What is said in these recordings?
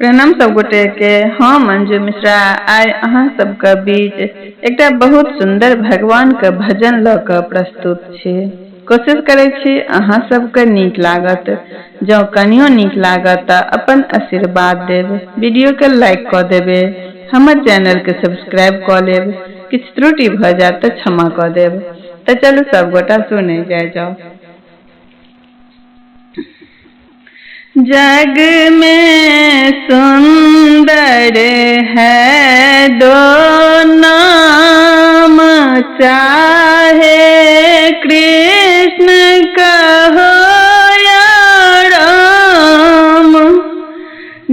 प्रणाम सब गोटे के। हम मंजू मिश्रा आइ अहाँ सबके बीच एकटा बहुत सुंदर भगवान के भजन ल क प्रस्तुत छी। कोशिश करे छी अहाँ सबके नीक लागत। जँ कनियो नीक लागत त अपन आशीर्वाद देब, वीडियो के लाइक क देबे, हमर चैनल के सब्सक्राइब क लेब। किछ त्रुटि भ जात त क्षमा क देब। त चलू सब गोटा सुने जाओ। जग में सुंदर है दो नाम, चाहे कृष्ण कहो या राम।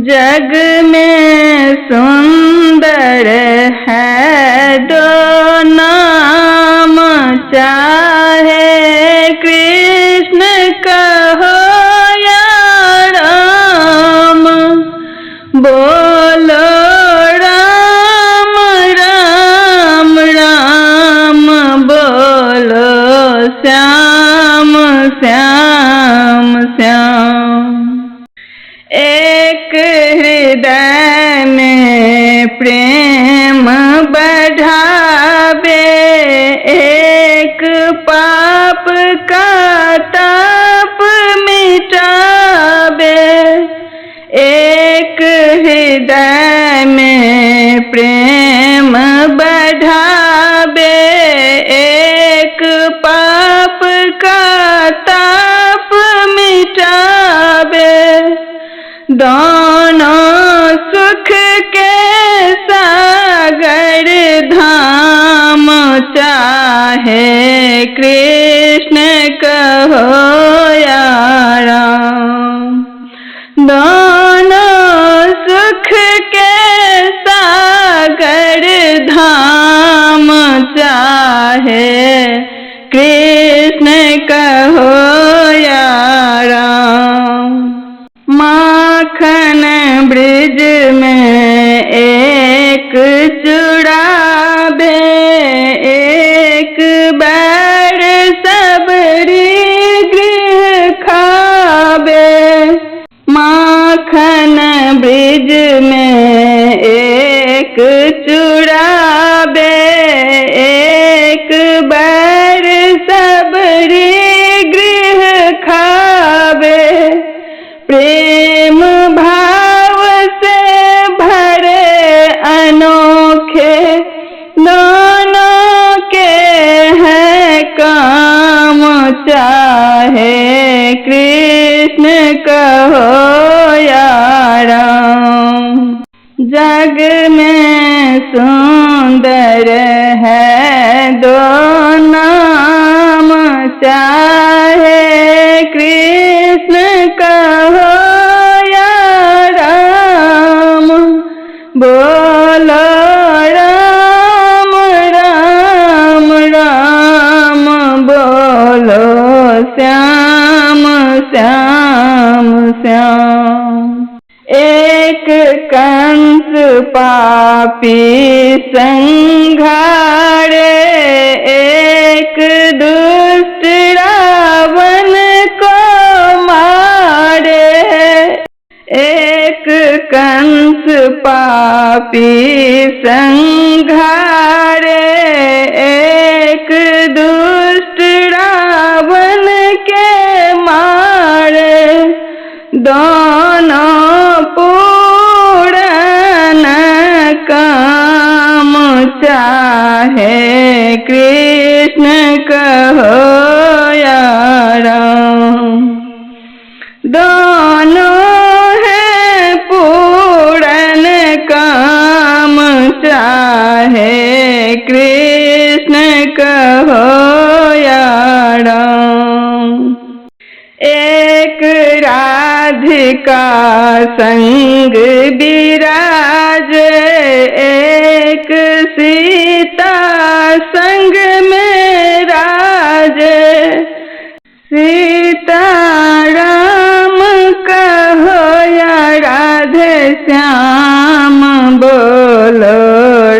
जग में सुंदर है दो नाम, चाहे कृष्ण कहो बोलो राम राम राम, बोलो श्याम श्याम श्याम। एक हृदय में प्रेम बढ़ावे, एक पाप का ताप मिटावे। एक हृदय में प्रेम बढ़ावे, एक पाप का ताप मिटावे। दोनों सुख के सागर धाम, चाहे कृष्ण कहो या राम। दोनों सुख के सागर धाम, चाहे कृष्ण कहो या राम। माखन ब्रिज में एक चुरावे, एक बार सबरी गृह खावे। माखन ब्रिज में एक चुरावे, एक बार सबरी गृह खावे। प्रेम भाव से भरे अनोखे दोनों के हैं काम, चाहे कृष्ण कहो या राम। जग में सुंदर है दो नाम, चाहे कृष्ण कहो या राम। बोलो राम राम राम, बोलो श्याम श्याम श्याम। एक कंस पापी संघारे, एक दुष्ट रावण को मारे। एक कंस पापी संघारे, एक दुष्ट रावण के मारे। दोनों पूर्ण काम, चाहे कृष्ण कहो या राम। दोनों है पूर्ण काम, चाहे कृष्ण कहो या राम। एक राधिका संग विराज, एक सीता संग में राज। सीता राम कहो या राधे श्याम, बोलो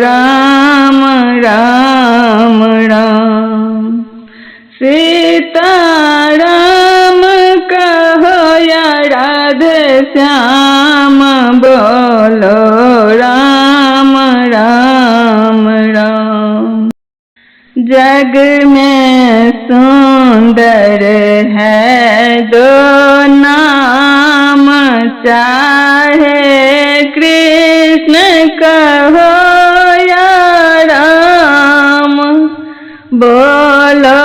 राम राम राम। सीता राम कहो या राधे श्याम। बोलो राम राम राम। जग में सुंदर है दो नाम, चाहे कृष्ण कहो या राम। बोलो